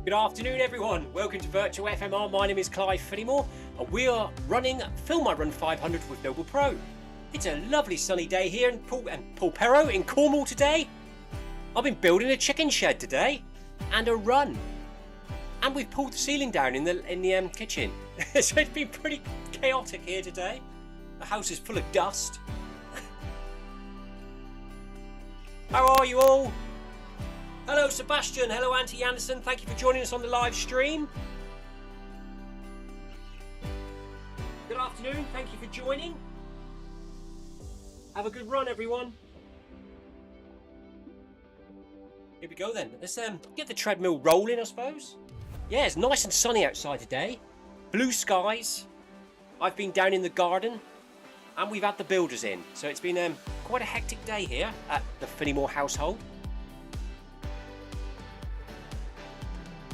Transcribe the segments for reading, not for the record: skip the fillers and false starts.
Good afternoon everyone, welcome to Virtual FMR. My name is Clive Finnimore and we are running Film My Run 500 with NoblePro. It's a lovely sunny day here in Pulpero in Cornwall today. I've been building a chicken shed today and a run. And we've pulled the ceiling down in the kitchen. So it's been pretty chaotic here today. The house is full of dust. How are you all? Hello Sebastian, hello Auntie Anderson, thank you for joining us on the live stream. Good afternoon, thank you for joining. Have a good run everyone. Here we go then, let's get the treadmill rolling I suppose. Yeah, it's nice and sunny outside today. Blue skies. I've been down in the garden and we've had the builders in. So it's been quite a hectic day here at the Finnimore household.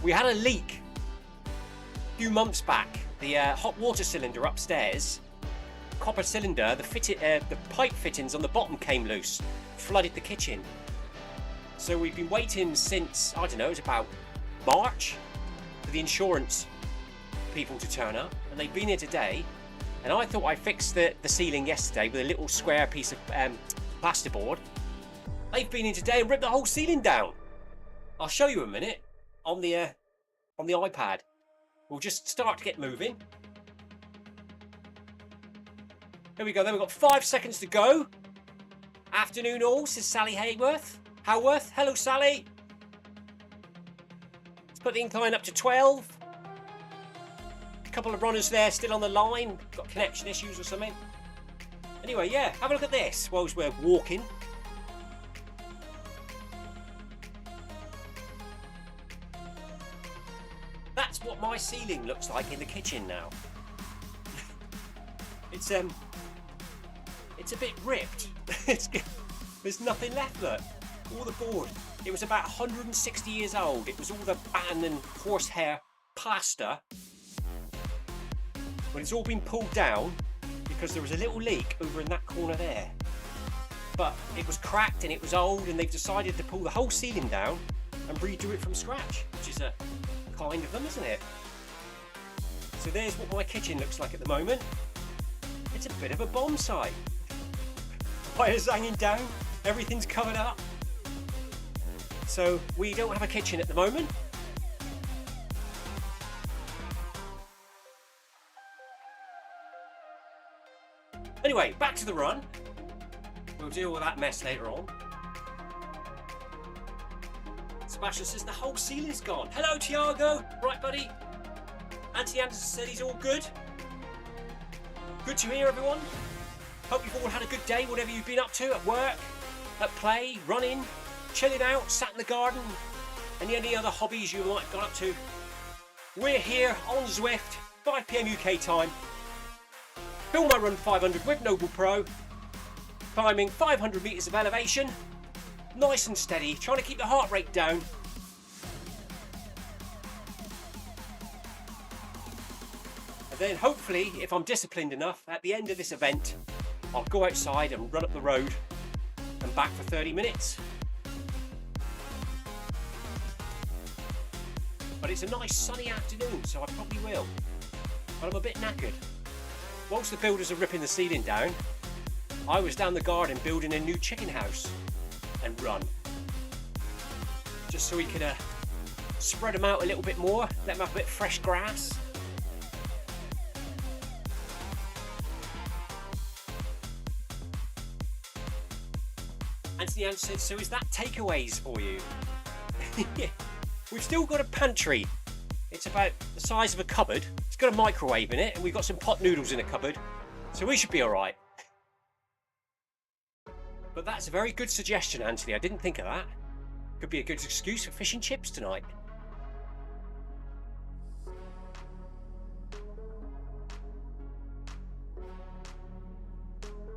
We had a leak a few months back. The hot water cylinder upstairs, copper cylinder, the pipe fittings on the bottom came loose, flooded the kitchen. So we've been waiting since, I don't know, it was about March for the insurance people to turn up, and they've been here today. And I thought I fixed the ceiling yesterday with a little square piece of plasterboard. They've been in today and ripped the whole ceiling down. I'll show you in a minute on the iPad. We'll just start to get moving. There we go. Then we've got 5 seconds to go. Afternoon all, says Sally Hayworth. Howarth. Hello, Sally. Let's put the incline up to 12. A couple of runners there still on the line. Got connection issues or something. Anyway, yeah, have a look at this whilst we're walking. That's what my ceiling looks like in the kitchen now. It's a bit ripped. There's nothing left, look. All the board. It was about 160 years old. It was all the abandoned horsehair plaster. But it's all been pulled down because there was a little leak over in that corner there. But it was cracked and it was old, and they've decided to pull the whole ceiling down and redo it from scratch, which is a kind of them, isn't it? So there's what my kitchen looks like at the moment. It's a bit of a bomb site. Wires hanging down, everything's covered up. So we don't have a kitchen at the moment. Anyway, back to the run. We'll deal with that mess later on. Sebastian says the whole ceiling's gone. Hello, Tiago. Right, buddy. Anthony Anderson said he's all good. Good to hear, everyone. Hope you've all had a good day, whatever you've been up to, at work, at play, running, chilling out, sat in the garden, and any other hobbies you might have gone up to. We're here on Zwift, 5 PM UK time. Film my run 500 with NoblePro. Climbing 500 metres of elevation. Nice and steady, trying to keep the heart rate down. And then hopefully, if I'm disciplined enough, at the end of this event, I'll go outside and run up the road and back for 30 minutes. But it's a nice sunny afternoon, so I probably will. But I'm a bit knackered. Whilst the builders are ripping the ceiling down, I was down the garden building a new chicken house and run. Just so we could spread them out a little bit more, let them have a bit of fresh grass. Anthony answered, so is that takeaways for you? Yeah. We've still got a pantry. It's about the size of a cupboard. It's got a microwave in it, and we've got some pot noodles in a cupboard. So we should be alright. But that's a very good suggestion, Anthony. I didn't think of that. Could be a good excuse for fish and chips tonight.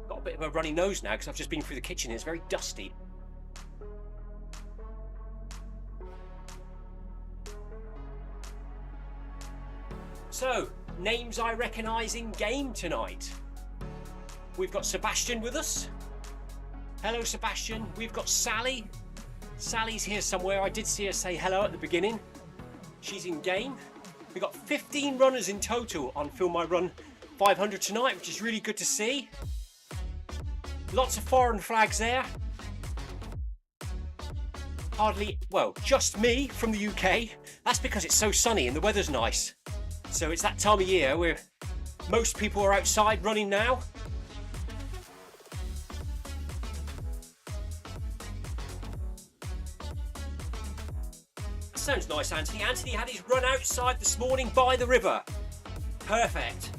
Got a bit of a runny nose now because I've just been through the kitchen. It's very dusty. So, names I recognise in game tonight. We've got Sebastian with us. Hello, Sebastian. We've got Sally. Sally's here somewhere. I did see her say hello at the beginning. She's in game. We've got 15 runners in total on Film My Run 500 tonight, which is really good to see. Lots of foreign flags there. Hardly, well, just me from the UK. That's because it's so sunny and the weather's nice. So it's that time of year where most people are outside running now. That sounds nice, Anthony. Anthony had his run outside this morning by the river. Perfect.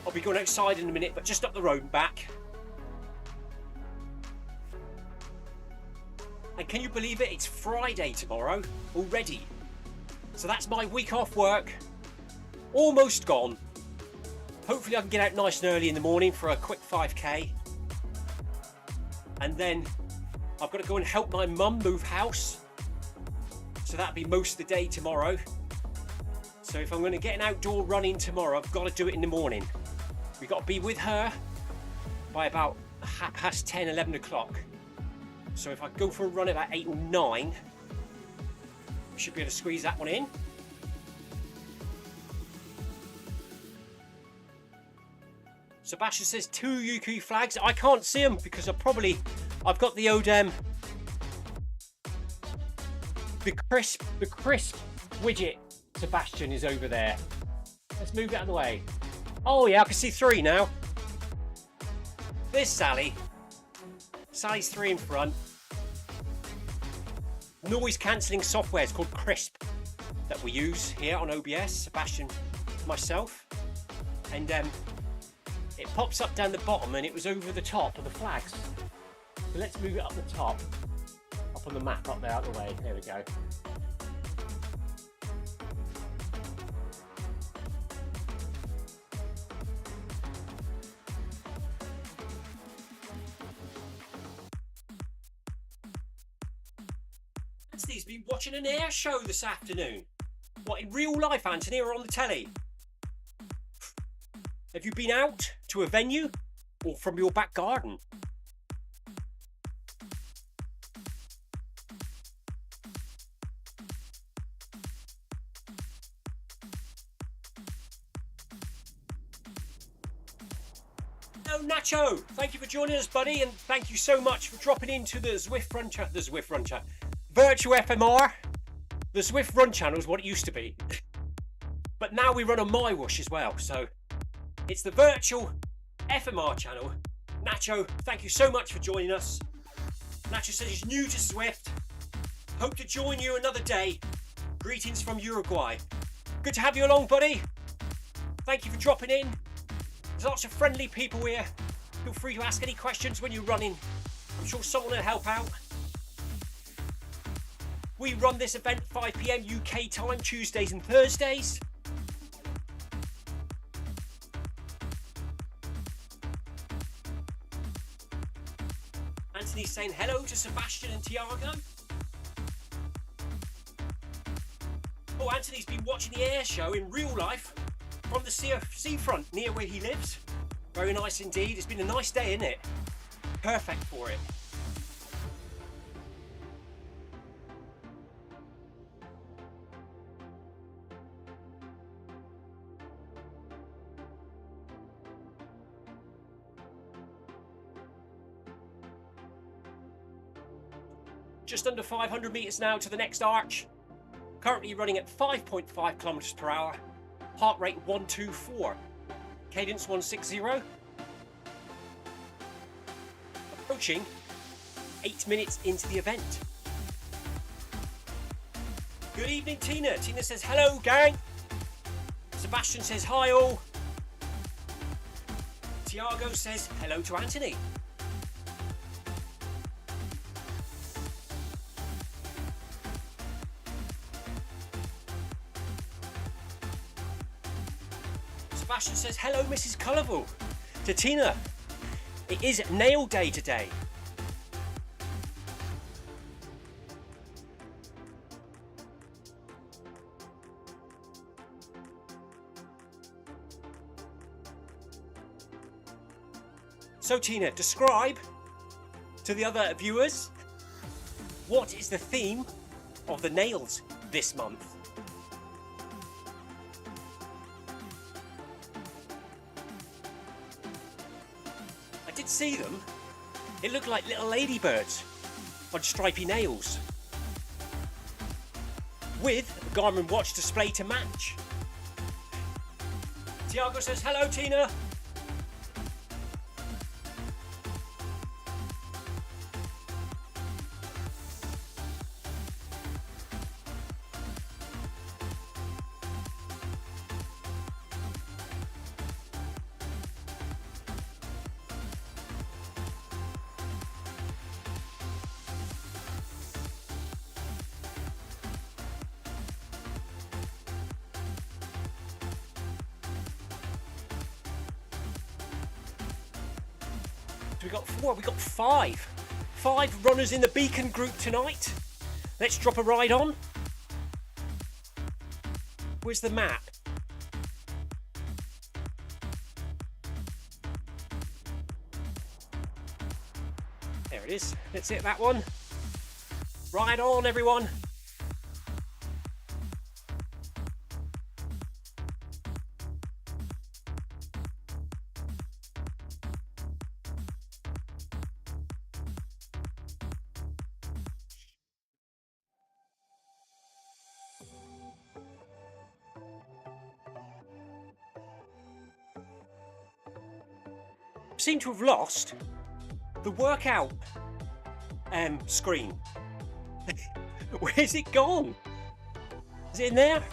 I'll be going outside in a minute, but just up the road and back. And can you believe it? It's Friday tomorrow already. So that's my week off work. Almost gone. Hopefully I can get out nice and early in the morning for a quick 5k. And then I've got to go and help my mum move house. So that'll be most of the day tomorrow. So if I'm going to get an outdoor running tomorrow, I've got to do it in the morning. We've got to be with her by about 10:30, 11 o'clock. So if I go for a run at about 8 or 9, I should be able to squeeze that one in. Sebastian says 2 UK flags. I can't see them because I've got the old the Krisp widget. Sebastian is over there. Let's move it out of the way. Oh yeah, I can see 3 now. There's Sally. Sally's 3 in front. Noise cancelling software is called Krisp that we use here on OBS. Sebastian, myself, and it pops up down the bottom and it was over the top of the flags. So let's move it up the top, up on the map up there out of the way. There we go. Anthony's been watching an air show this afternoon. What, in real life, Anthony, or on the telly? Have you been out to a venue or from your back garden? Hello, Nacho. Thank you for joining us, buddy, and thank you so much for dropping into the Zwift Run Channel, Virtual FMR. The Zwift Run Channel is what it used to be, but now we run on MyWash as well, so it's the virtual FMR channel. Nacho, thank you so much for joining us. Nacho says he's new to Zwift. Hope to join you another day. Greetings from Uruguay. Good to have you along, buddy. Thank you for dropping in. There's lots of friendly people here. Feel free to ask any questions when you're running. I'm sure someone will help out. We run this event 5 PM UK time, Tuesdays and Thursdays. Anthony's saying hello to Sebastian and Tiago. Oh, Anthony's been watching the air show in real life from the seafront near where he lives. Very nice indeed. It's been a nice day, isn't it? Perfect for it. Just under 500 metres now to the next arch. Currently running at 5.5 kilometres per hour. Heart rate 124. Cadence 160. Approaching 8 minutes into the event. Good evening, Tina. Tina says hello, gang. Sebastian says hi all. Tiago says hello to Anthony. Sebastian says, hello, Mrs. Colourful. To Tina, it is nail day today. So Tina, describe to the other viewers, what is the theme of the nails this month? See them, it looked like little ladybirds on stripy nails with a Garmin watch display to match. Tiago says hello, Tina. We got five runners in the Beacon group tonight. Let's drop a ride on. Where's the map? There it is. Let's hit that one. Ride on, everyone. Seem to have lost the workout screen. Where's it gone? Is it in there?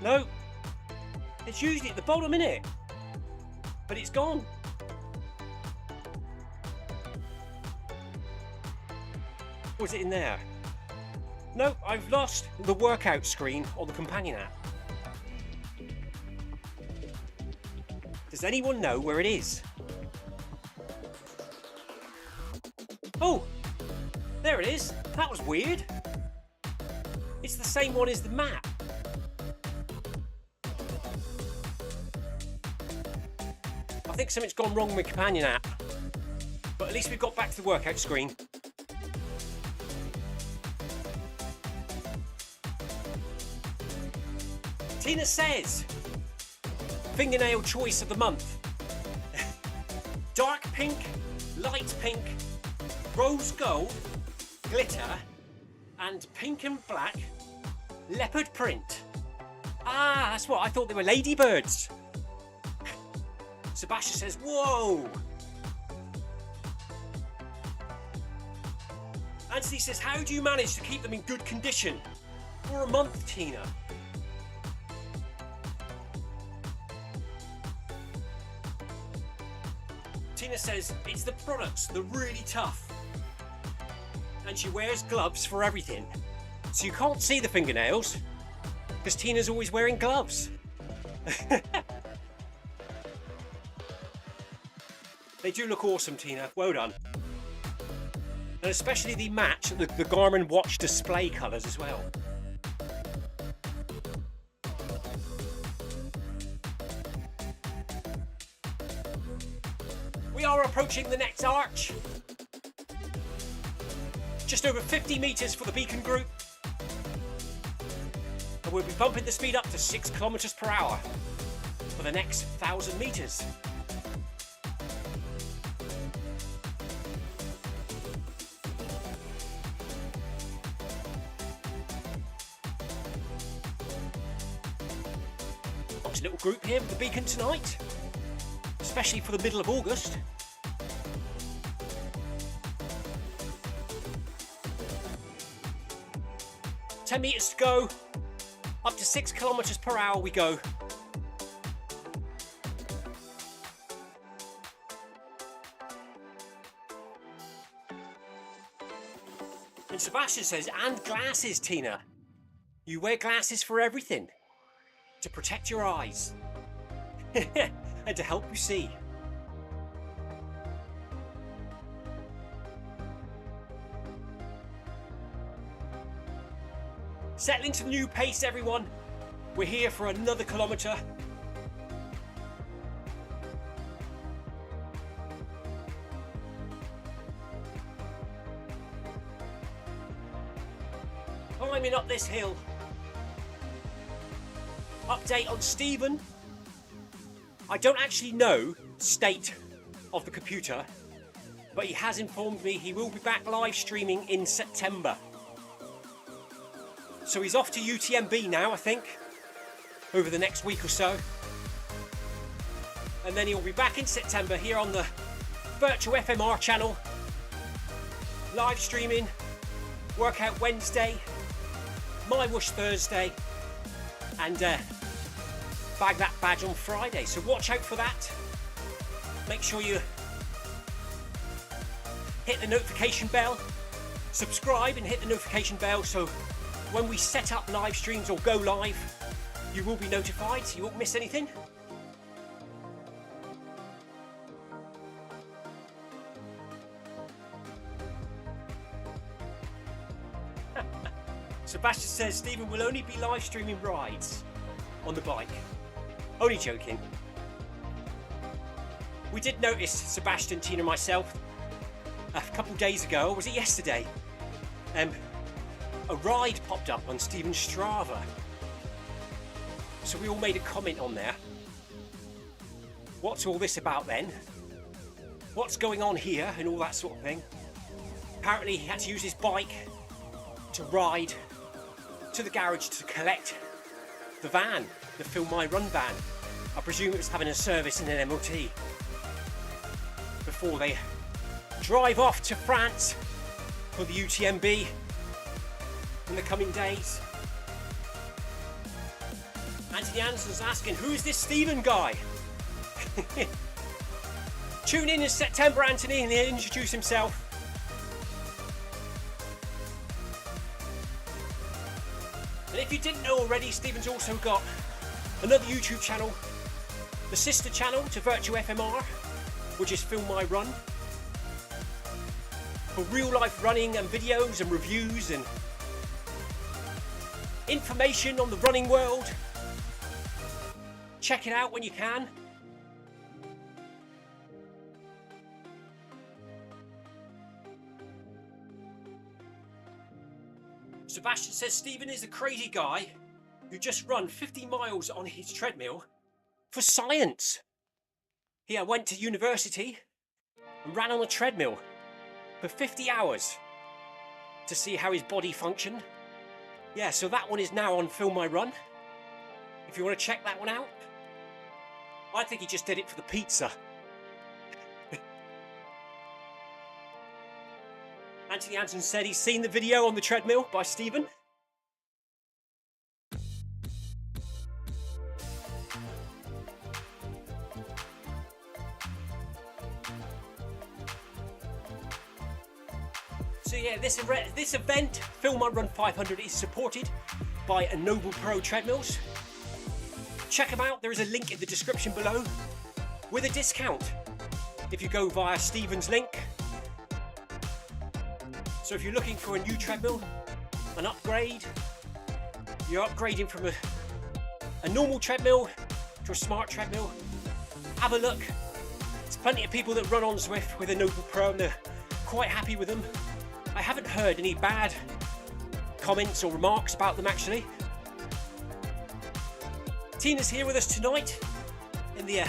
No. It's usually at the bottom, innit? But it's gone. Was it in there? No, I've lost the workout screen on the companion app. Does anyone know where it is? Oh, there it is. That was weird. It's the same one as the map. I think something's gone wrong with the companion app. But at least we've got back to the workout screen. Tina says, fingernail choice of the month. Dark pink, light pink, rose gold, glitter, and pink and black leopard print. Ah, that's what I thought they were, ladybirds. Sebastian says, whoa. Anthony says, how do you manage to keep them in good condition for a month, Tina? Tina says, it's the products, they're really tough. And she wears gloves for everything. So you can't see the fingernails, because Tina's always wearing gloves. They do look awesome, Tina. Well done. And especially the match, the Garmin watch display colours as well. We are approaching the next arch. Just over 50 metres for the beacon group. And we'll be bumping the speed up to 6 kilometres per hour for the next 1,000 metres. Got a little group here with the beacon tonight, especially for the middle of August. $10 meters to go, up to 6 kilometers per hour we go. And Sebastian says, and glasses, Tina. You wear glasses for everything, to protect your eyes and to help you see. Settling to the new pace, everyone. We're here for another kilometre. Climbing up this hill. Update on Stephen. I don't actually know the state of the computer, but he has informed me he will be back live streaming in September. So he's off to UTMB now, I think, over the next week or so. And then he'll be back in September here on the virtual FMR channel, live streaming, Workout Wednesday, My Wish Thursday, and bag that badge on Friday. So watch out for that. Make sure you hit the notification bell, subscribe and hit the notification bell so when we set up live streams or go live, you will be notified so you won't miss anything. Sebastian says Stephen will only be live streaming rides. on the bike. Only joking. We did notice, Sebastian, Tina and myself, a couple days ago, or was it yesterday? A ride popped up on Stephen's Strava. So we all made a comment on there. What's all this about then? What's going on here and all that sort of thing? Apparently he had to use his bike to ride to the garage to collect the van, the Film My Run van. I presume it was having a service in an MOT before they drive off to France for the UTMB in the coming days. Anthony Anderson's asking, who is this Stephen guy? Tune in September, Anthony, and he'll introduce himself. And if you didn't know already, Stephen's also got another YouTube channel, the sister channel to Virtual FMR, which is Film My Run, for real life running and videos and reviews and information on the running world. Check it out when you can. Sebastian says Stephen is a crazy guy who just run 50 miles on his treadmill for science. He went to university and ran on a treadmill for 50 hours to see how his body functioned. Yeah, so that one is now on Film My Run. If you want to check that one out. I think he just did it for the pizza. Anthony Anderson said he's seen the video on the treadmill by Stephen. So yeah, this event, Film My Run 500, is supported by NoblePro treadmills. Check them out, there is a link in the description below with a discount if you go via Stephen's link. So if you're looking for a new treadmill, an upgrade, you're upgrading from a normal treadmill to a smart treadmill, have a look. There's plenty of people that run on Zwift with a NoblePro and they're quite happy with them. I haven't heard any bad comments or remarks about them actually. Tina's here with us tonight in the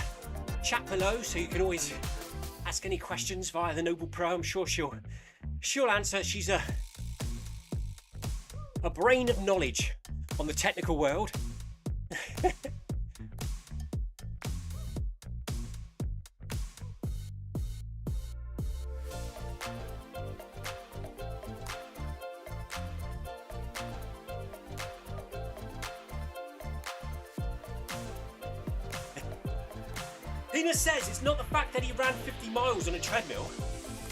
chat below, so you can always ask any questions via the NoblePro. I'm sure she'll answer. She's a brain of knowledge on the technical world. Tina says it's not the fact that he ran 50 miles on a treadmill,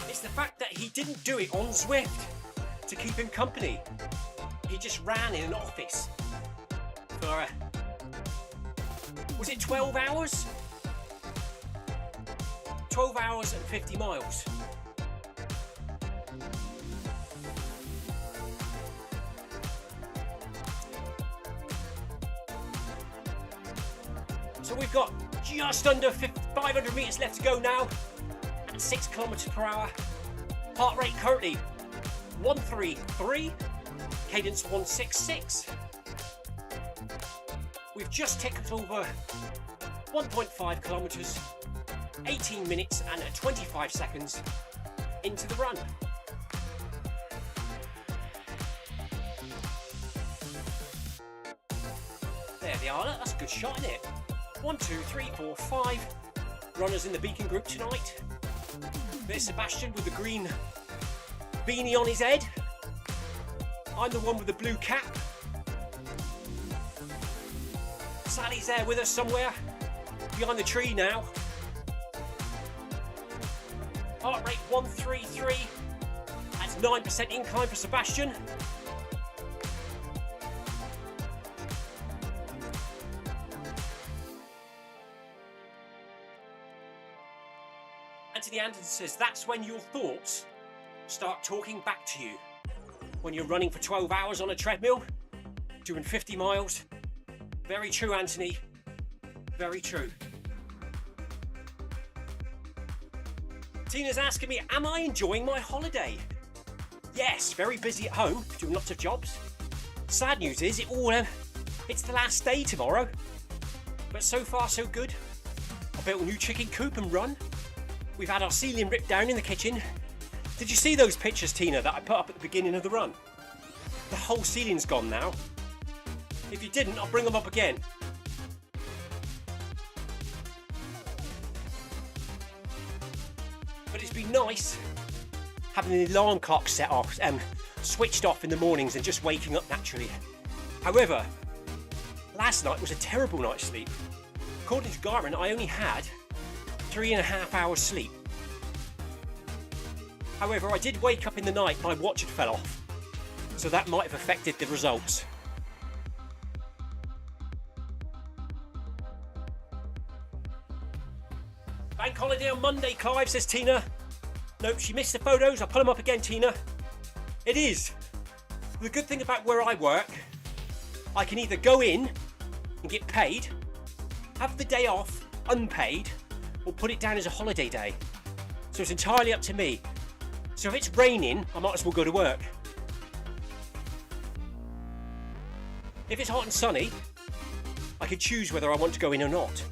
it's the fact that he didn't do it on Zwift to keep him company. He just ran in an office for, was it 12 hours? 12 hours and 50 miles. So we've got just under 500 metres left to go now at 6 kilometres per hour. Heart rate currently 133, cadence 166. We've just ticked over 1.5 kilometres, 18 minutes and 25 seconds into the run. There they are, that's a good shot, isn't it? 1, 2, 3, 4, 5 runners in the Beacon group tonight. There's Sebastian with the green beanie on his head. I'm the one with the blue cap. Sally's there with us somewhere, behind the tree now. Heart rate 133. That's 9% incline for Sebastian. Anthony Anderson says that's when your thoughts start talking back to you. When you're running for 12 hours on a treadmill, doing 50 miles, Very true, Anthony. Very true. Tina's asking me, am I enjoying my holiday? Yes, very busy at home, doing lots of jobs. Sad news is it's the last day tomorrow. But so far so good. I built a new chicken coop and run. We've had our ceiling ripped down in the kitchen. Did you see those pictures, Tina, that I put up at the beginning of the run? The whole ceiling's gone now. If you didn't, I'll bring them up again. But it's been nice having the alarm clock set off, switched off in the mornings and just waking up naturally. However, last night was a terrible night's sleep. According to Garmin, I only had 3.5 hours sleep. However, I did wake up in the night, my watch had fell off, so that might have affected the results. Bank holiday on Monday, Clive, says Tina. Nope, she missed the photos. I'll put them up again, Tina. It is. The good thing about where I work, I can either go in and get paid, have the day off, unpaid, or put it down as a holiday day. So it's entirely up to me. So if it's raining, I might as well go to work. If it's hot and sunny, I can choose whether I want to go in or not.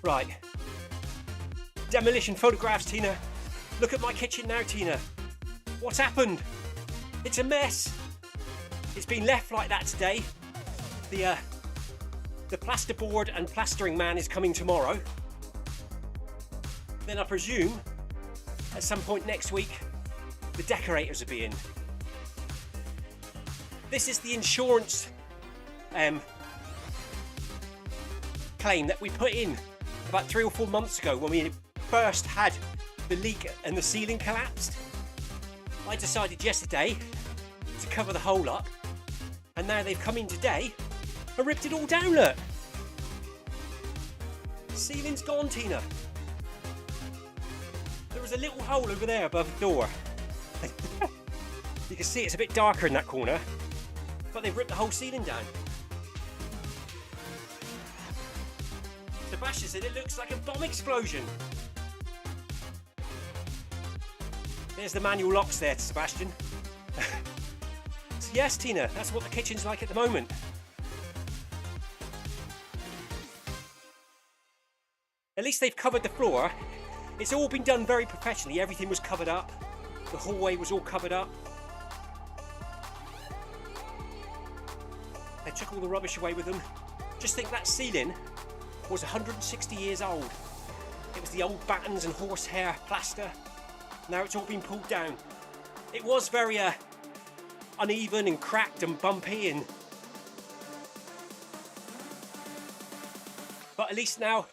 Right. Demolition photographs, Tina. Look at my kitchen now, Tina. What's happened? It's a mess. It's been left like that today. The plasterboard and plastering man is coming tomorrow. Then I presume at some point next week the decorators will be in. This is the insurance claim that we put in about 3 or 4 months ago when we first had the leak and the ceiling collapsed. I decided yesterday to cover the hole up, and now they've come in today and ripped it all down, look. Ceiling's gone, Tina. There was a little hole over there above the door. You can see it's a bit darker in that corner, but they've ripped the whole ceiling down. Sebastian said it looks like a bomb explosion. There's the manual locks there, Sebastian. So yes, Tina, that's what the kitchen's like at the moment. At least they've covered the floor. It's all been done very professionally. Everything was covered up. The hallway was all covered up. They took all the rubbish away with them. Just think that ceiling was 160 years old. It was the old battens and horsehair plaster. Now it's all been pulled down. It was very uneven and cracked and bumpy, but at least now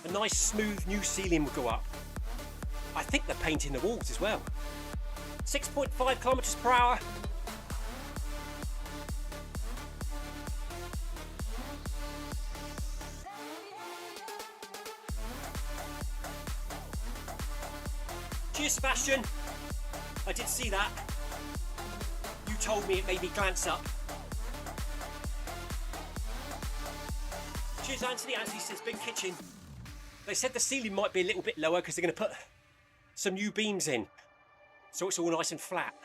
a nice smooth new ceiling will go up. I think they're painting the walls as well. 6.5 kilometers per hour. Cheers, Sebastian. I did see that. You told me, it made me glance up. Cheers, Anthony. Anthony says big kitchen. They said the ceiling might be a little bit lower because they're going to put some new beams in, so it's all nice and flat.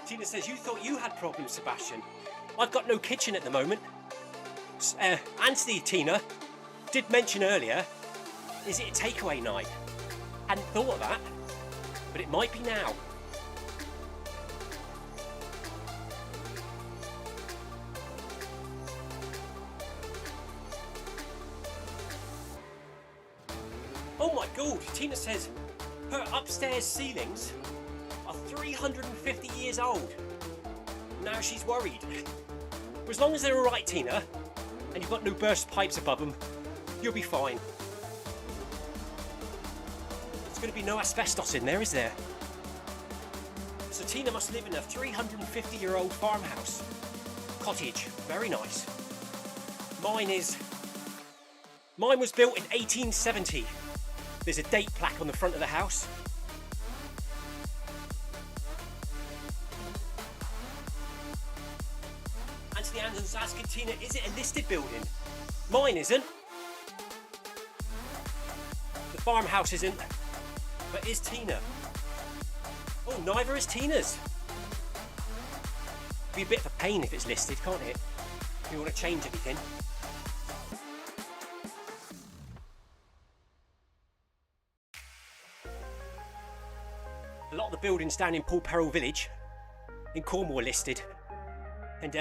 Tina says, you thought you had problems, Sebastian. I've got no kitchen at the moment. Anthony, Tina, did mention earlier, is it a takeaway night? Hadn't thought of that, but it might be now. Oh my god, Tina says her upstairs ceilings are 350 years old. Now she's worried. But as long as they're alright, Tina, and you've got no burst pipes above them, you'll be fine. There's going to be no asbestos in there, is there? So Tina must live in a 350-year-old farmhouse. Cottage, very nice. Mine was built in 1870. There's a date plaque on the front of the house. was asking Tina, is it a listed building? Mine isn't. The farmhouse isn't. But is Tina? Oh, neither is Tina's. It'd be a bit of a pain if it's listed, can't it? If you want to change anything. A lot of the buildings down in Polperro village in Cornwall are listed, and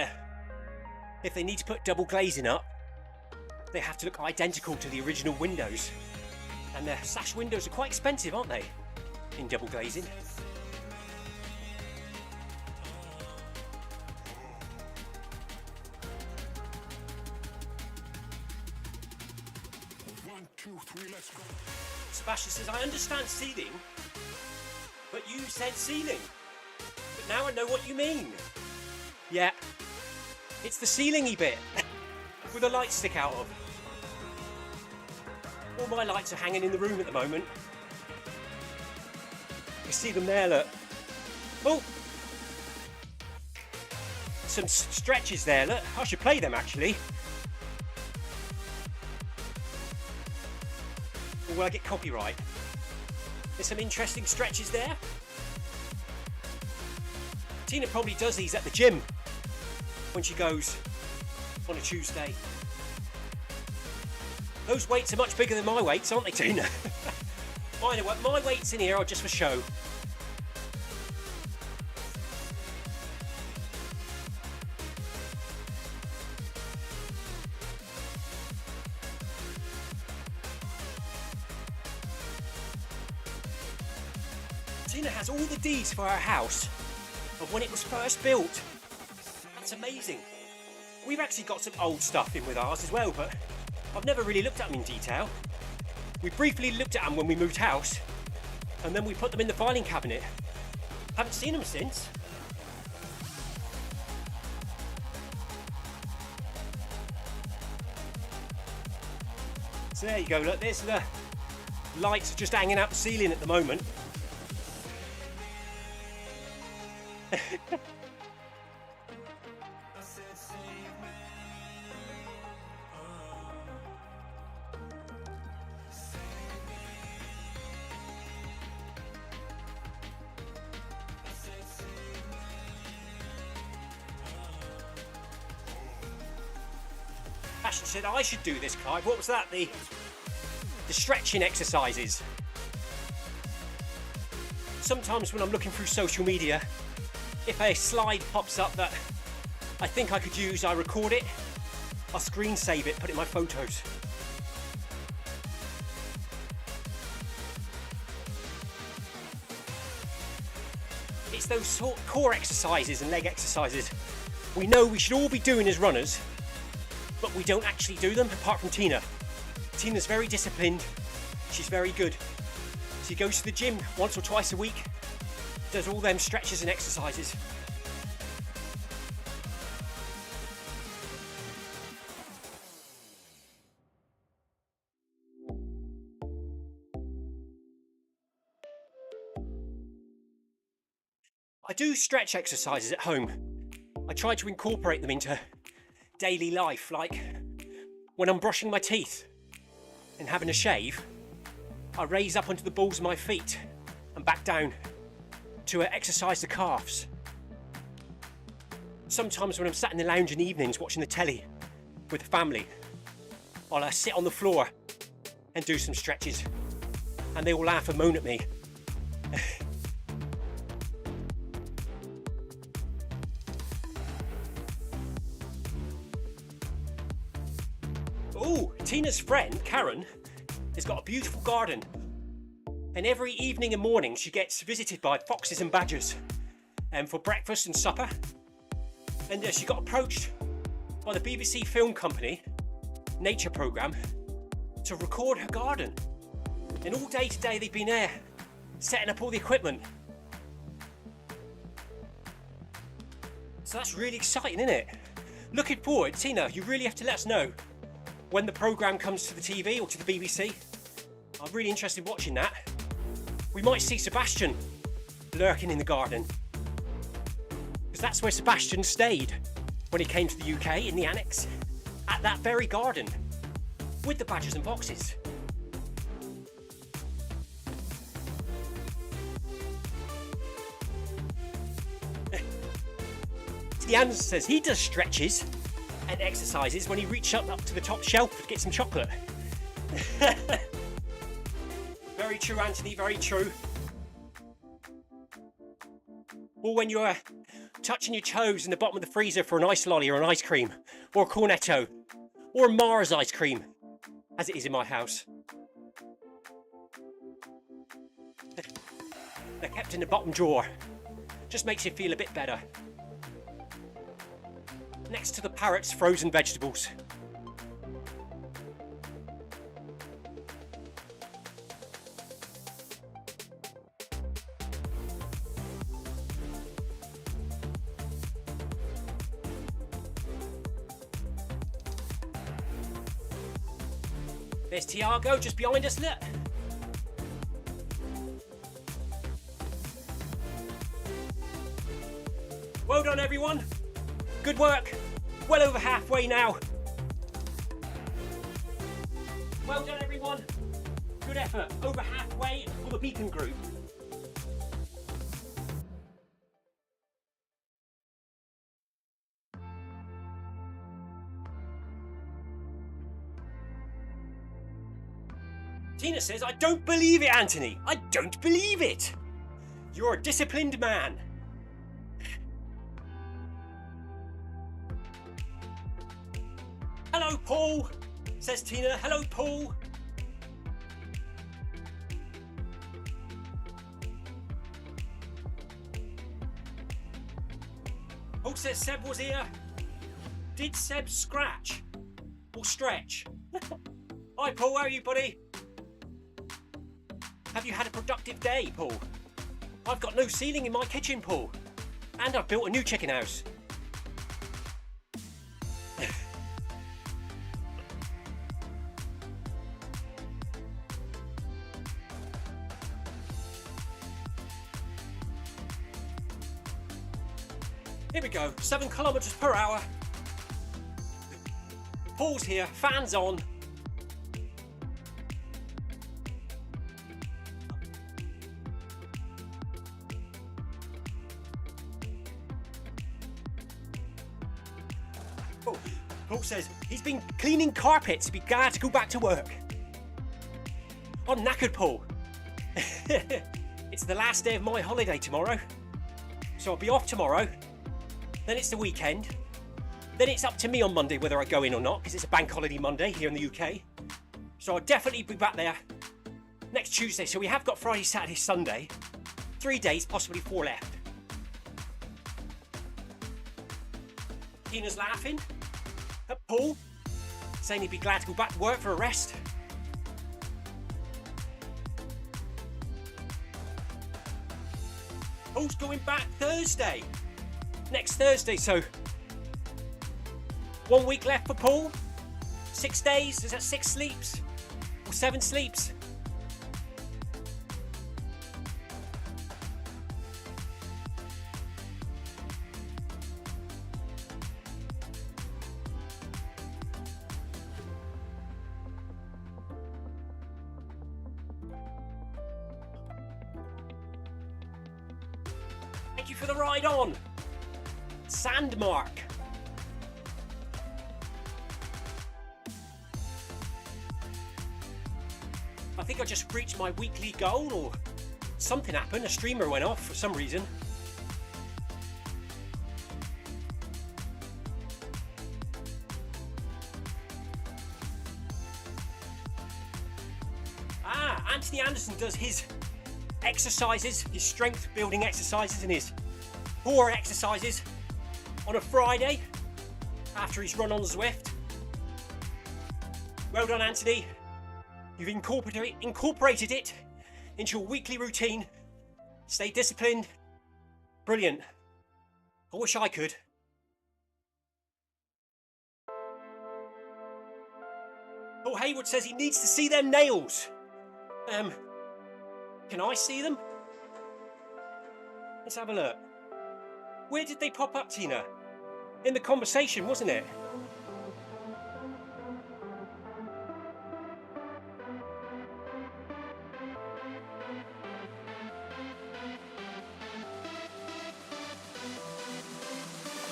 if they need to put double glazing up, they have to look identical to the original windows, and the sash windows are quite expensive, aren't they, in double glazing? One, two, three, let's go. Sebastian says, I understand ceiling, but you said ceiling. But now I know what you mean. Yeah, it's the ceilingy bit with a light stick out of. All my lights are hanging in the room at the moment. You see them there, look. Oh! Some stretches there, look. I should play them actually. Or will I get copyright? There's some interesting stretches there. Tina probably does these at the gym when she goes on a Tuesday. Those weights are much bigger than my weights, aren't they, Tina? I know what, my weights in here are just for show. Tina has all the deeds for her house of when it was first built. That's amazing. We've actually got some old stuff in with ours as well, but I've never really looked at them in detail. We briefly looked at them when we moved house, and then we put them in the filing cabinet. Haven't seen them since. So there you go, look, there's the lights just hanging out the ceiling at the moment. Ashton said I should do this, Clive. What was that? The stretching exercises. Sometimes when I'm looking through social media, if a slide pops up that I think I could use, I record it, I'll screen save it, put it in my photos. It's those core exercises and leg exercises we know we should all be doing as runners, but we don't actually do them, apart from Tina. Tina's very disciplined, she's very good. She goes to the gym once or twice a week, does all them stretches and exercises. I do stretch exercises at home. I try to incorporate them into daily life, like when I'm brushing my teeth and having a shave, I raise up onto the balls of my feet and back down to exercise the calves. Sometimes when I'm sat in the lounge in the evenings watching the telly with the family, I'll sit on the floor and do some stretches, and they all laugh and moan at me. Oh, Tina's friend, Karen, has got a beautiful garden. And every evening and morning she gets visited by foxes and badgers for breakfast and supper. And she got approached by the BBC film company, Nature Programme, to record her garden. And all day today they've been there, setting up all the equipment. So that's really exciting, isn't it? Looking forward, Tina, you really have to let us know when the programme comes to the TV or to the BBC. I'm really interested in watching that. We might see Sebastian lurking in the garden, because that's where Sebastian stayed when he came to the UK in the annex at that very garden with the badgers and foxes. The Anderson says he does stretches and exercises when he reaches up to the top shelf to get some chocolate. Very true, Anthony, very true. Or when you're touching your toes in the bottom of the freezer for an ice lolly or an ice cream, or a cornetto, or a Mars ice cream, as it is in my house. They're kept in the bottom drawer. Just makes you feel a bit better. Next to the parrot's frozen vegetables. There's Tiago just behind us, look. Well done, everyone. Good work. Well over halfway now. Well done, everyone. Good effort. Over halfway for the Beacon group. Tina says, I don't believe it, Anthony. I don't believe it. You're a disciplined man. Hello, Paul, says Tina. Hello, Paul. Paul says Seb was here. Did Seb scratch or stretch? Hi, Paul, how are you, buddy? Have you had a productive day, Paul? I've got no ceiling in my kitchen, Paul. And I've built a new chicken house. Here we go, 7 kilometers per hour. Paul's here, fans on. Paul says he's been cleaning carpets to be glad to go back to work. I'm knackered, Paul. It's the last day of my holiday tomorrow. So I'll be off tomorrow. Then it's the weekend. Then it's up to me on Monday whether I go in or not, because it's a bank holiday Monday here in the UK. So I'll definitely be back there next Tuesday. So we have got Friday, Saturday, Sunday. 3 days, possibly 4 left. Tina's laughing at Paul, saying he'd be glad to go back to work for a rest. Paul's going back Thursday. Next Thursday, so 1 week left for Paul. 6 days, is that 6 sleeps? Or 7 sleeps? Thank you for the ride on. Sandmark. I think I just reached my weekly goal, or something happened. A streamer went off for some reason. Anthony Anderson does his exercises, his strength building exercises and his core exercises on a Friday after he's run on Zwift. Well done, Anthony. You've incorporated it into your weekly routine. Stay disciplined. Brilliant. I wish I could. Paul Hayward says he needs to see them nails. Can I see them? Let's have a look. Where did they pop up, Tina? in the conversation, wasn't it?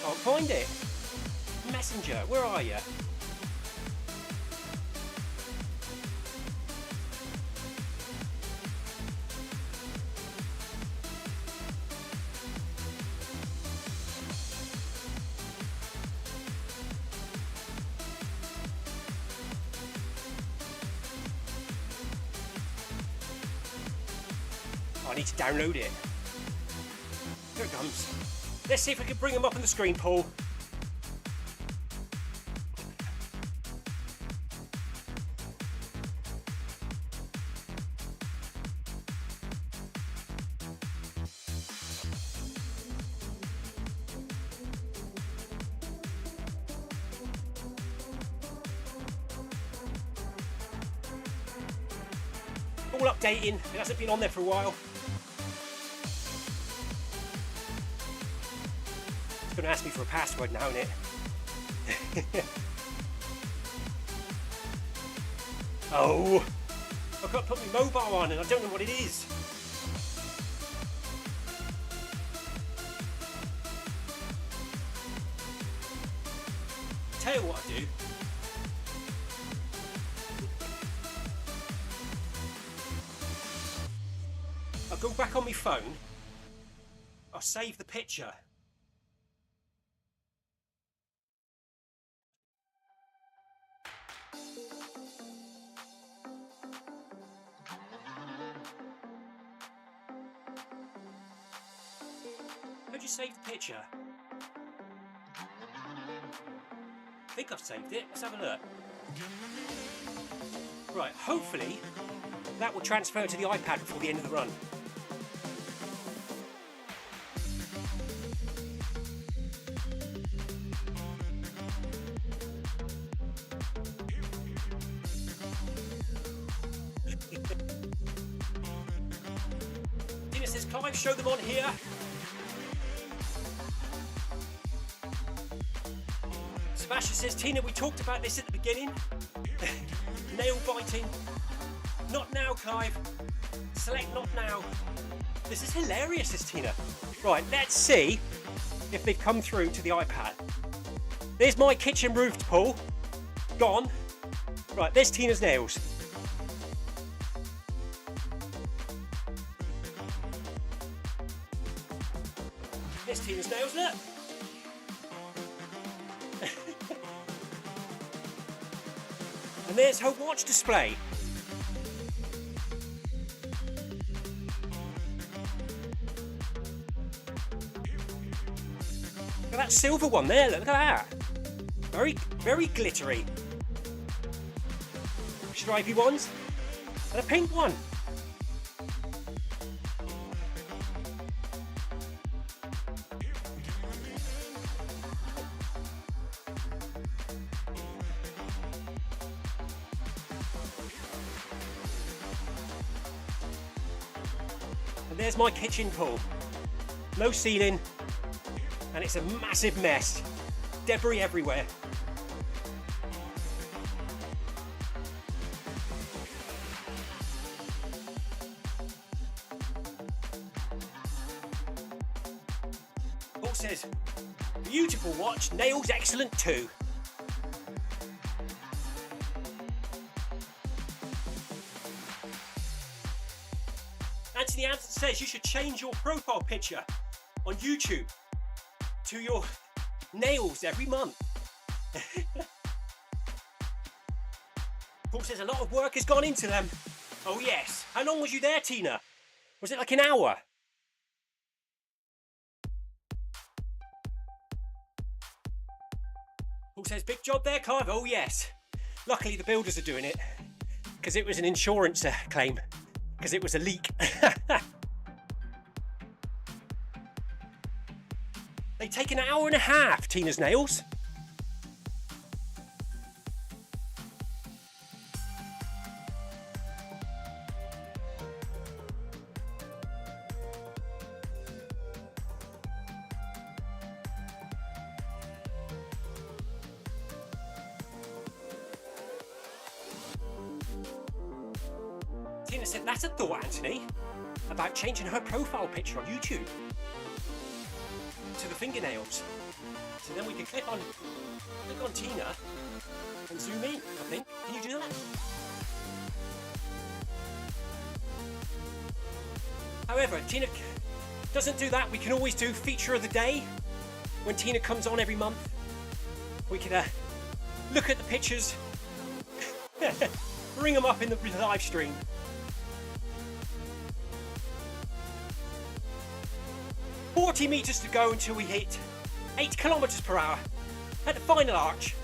Can't find it. Messenger, where are you? I need to download it. Here it comes. Let's see if we can bring them up on the screen, Paul. All updating. It hasn't been on there for a while. It's going to ask me for a password now, isn't it? Oh, I've got to put my mobile on and I don't know what it is. Tell you what I do. I'll go back on my phone. I'll save the picture. How'd you save the picture? I think I've saved it. Let's have a look. Right, hopefully that will transfer to the iPad before the end of the run. Tina says, Clive, show them on here. Sebastian says, Tina, we talked about this at the beginning. Nail biting. Not now, Clive. Select not now. This is hilarious, this Tina. Right, let's see if they've come through to the iPad. There's my kitchen roof, Paul. Gone. Right, there's Tina's nails. There's Tina's nails, look. And there's her watch display. Look at that silver one there, look at that. Very, very glittery. Stripy ones. And a pink one. And there's my kitchen pool. No ceiling. And it's a massive mess. Debris everywhere. Paul says, beautiful watch, nails excellent too. Anthony Anderson says you should change your profile picture on YouTube to your nails every month. Paul says a lot of work has gone into them. Oh yes. How long was you there, Tina? Was it like an hour? Paul says big job there, Clive. Oh yes. Luckily the builders are doing it because it was an insurance claim because it was a leak. They take an hour and a half, Tina's nails. said, that's a thought, Anthony, about changing her profile picture on YouTube to the fingernails. So then we can click on Tina and zoom in, I think. Can you do that? However, if Tina doesn't do that, we can always do feature of the day. When Tina comes on every month, we can look at the pictures, bring them up in the live stream. "40 meters to go until we hit 8 kilometers per hour at the final arch.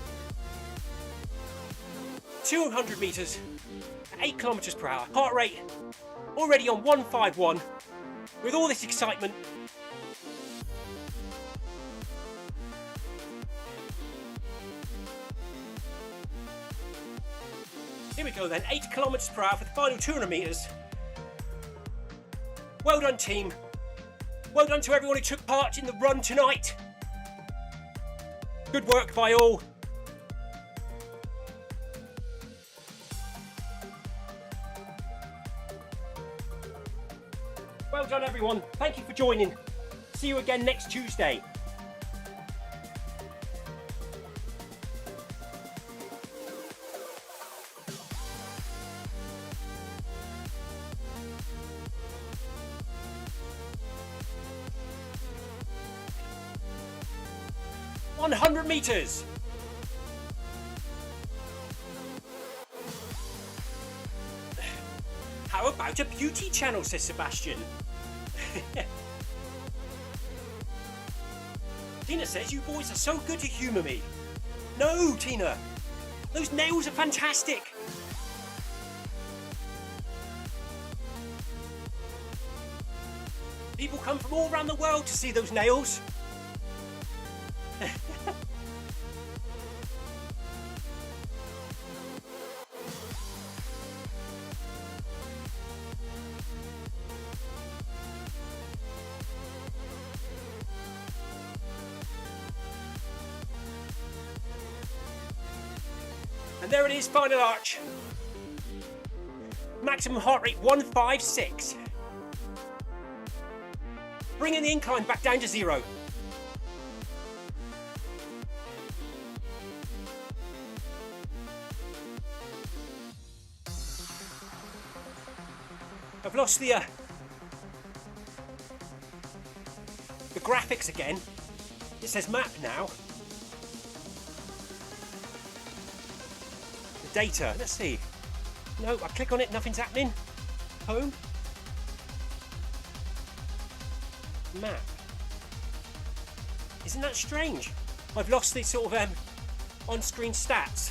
200 meters at 8 kilometers per hour. Heart rate already on 151. With all this excitement, here we go then, 8 kilometers per hour for the final 200 meters. Well done, team. Well done to everyone who took part in the run tonight. Good work by all. Well done, everyone. Thank you for joining. See you again next Tuesday. "100 meters. How about a beauty channel, says Sebastian. Tina says, you boys are so good to humour me. No, Tina. Those nails are fantastic. People come from all around the world to see those nails. And there it is, final arch. Maximum heart rate 156. Bringing the incline back down to 0. I've lost the graphics again. It says map now. The data, let's see. No, I click on it, nothing's happening. Home. Map. Isn't that strange? I've lost these sort of on-screen stats,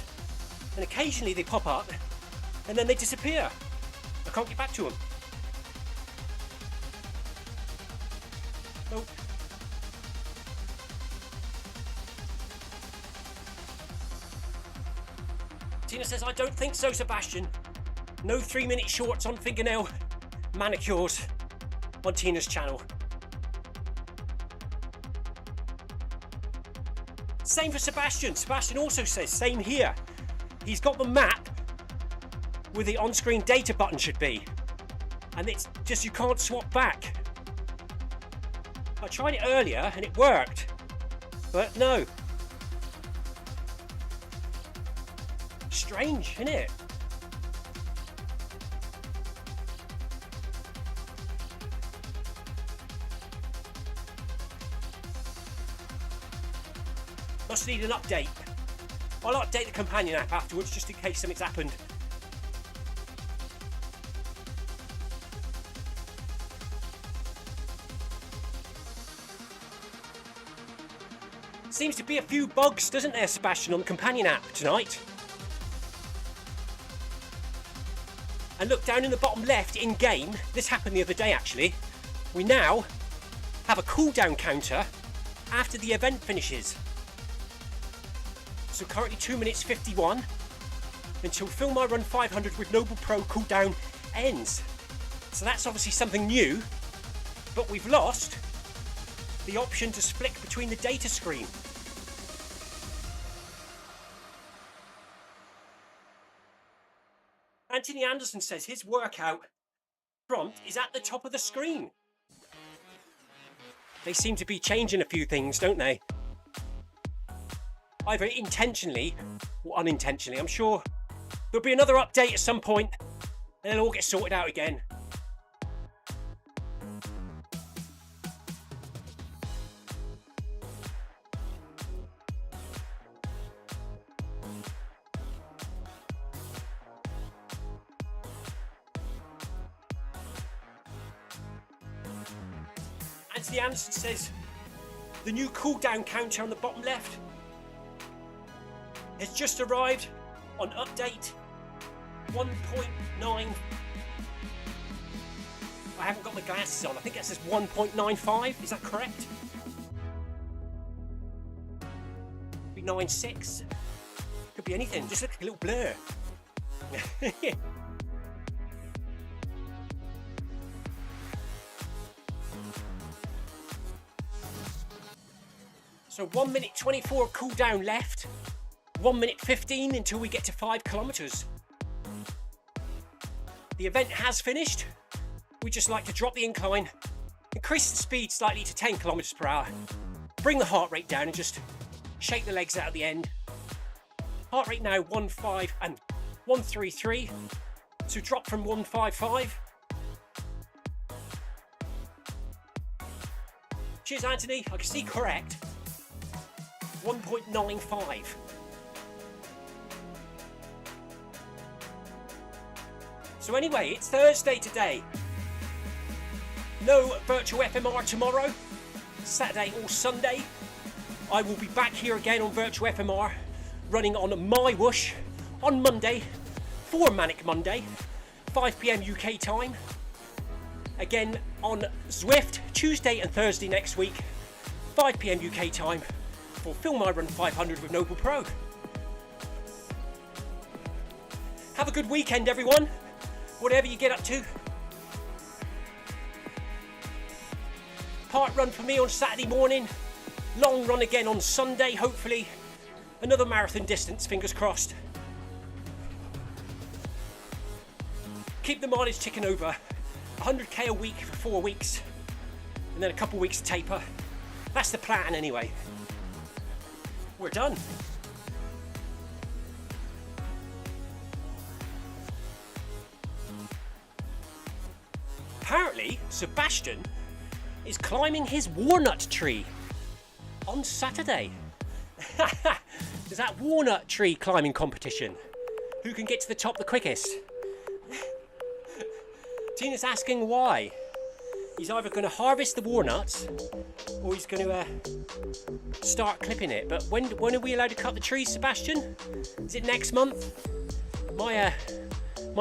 and occasionally they pop up and then they disappear. I can't get back to them. Nope. Tina says, I don't think so, Sebastian. No 3-minute shorts on fingernail manicures on Tina's channel. Same for Sebastian. Sebastian also says, same here. He's got the map where the on-screen data button should be. And it's just, you can't swap back. I tried it earlier and it worked. But no. Strange, isn't it? Must need an update. I'll update the companion app afterwards just in case something's happened. Seems to be a few bugs, doesn't there, Sebastian, on the companion app tonight? And look, down in the bottom left in game, this happened the other day actually, we now have a cooldown counter after the event finishes. So currently 2 minutes 51 until Film My Run 500 with NoblePro cooldown ends. So that's obviously something new, but we've lost the option to split between the data screen. Anthony Anderson says his workout prompt is at the top of the screen. They seem to be changing a few things, don't they? Either intentionally or unintentionally. I'm sure there'll be another update at some point and it'll all get sorted out again. Anthony Anderson says the new cooldown counter on the bottom left has just arrived on update 1.9. I haven't got my glasses on. I think it says 1.95. Is that correct? Could be 9.6. Could be anything. Just look like a little blur. So 1 minute 24 cooldown left. 1 minute 15 until we get to 5 kilometers. The event has finished. We just like to drop the incline, increase the speed slightly to 10 kilometers per hour, bring the heart rate down and just shake the legs out at the end. Heart rate now 133, so drop from 155. Cheers, Anthony. I can see correct. 1.95. So anyway, it's Thursday today. No virtual FMR tomorrow, Saturday or Sunday. I will be back here again on virtual FMR, running on my whoosh on Monday, for Manic Monday, 5 PM UK time. Again on Zwift, Tuesday and Thursday next week, 5 PM UK time, for Film My Run 500 with NoblePro. Have a good weekend, everyone. Whatever you get up to. Part run for me on Saturday morning. Long run again on Sunday, hopefully. Another marathon distance, fingers crossed. Keep the mileage ticking over. 100k a week for 4 weeks. And then a couple weeks taper. That's the plan anyway. We're done. Apparently, Sebastian is climbing his walnut tree on Saturday. There's that walnut tree climbing competition. Who can get to the top the quickest? Tina's asking why. He's either going to harvest the walnuts or he's going to start clipping it. But when are we allowed to cut the trees, Sebastian? Is it next month? My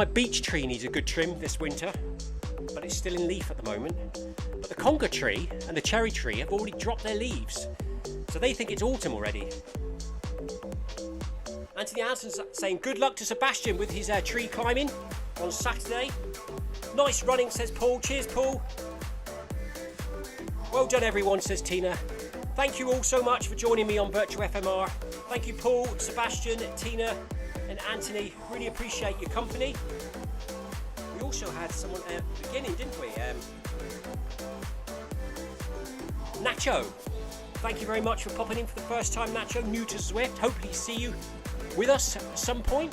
beech tree needs a good trim this winter, but it's still in leaf at the moment. But the conga tree and the cherry tree have already dropped their leaves, so they think it's autumn already. Anthony Anderson's saying good luck to Sebastian with his tree climbing on Saturday. Nice running, says Paul. Cheers, Paul. Well done, everyone, says Tina. Thank you all so much for joining me on Virtual FMR. Thank you, Paul, Sebastian, Tina, and Anthony. Really appreciate your company. We also had someone at the beginning, didn't we? Nacho. Thank you very much for popping in for the first time, Nacho. New to Zwift. Hopefully see you with us at some point.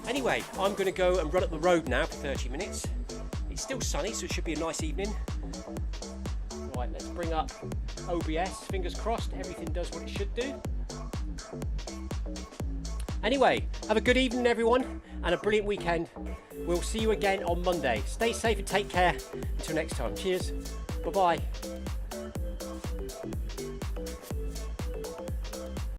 Anyway, I'm going to go and run up the road now for 30 minutes. It's still sunny, so it should be a nice evening. Right, let's bring up OBS. Fingers crossed, everything does what it should do. Anyway, have a good evening, everyone, and a brilliant weekend. We'll see you again on Monday. Stay safe and take care. Until next time. Cheers. Bye-bye.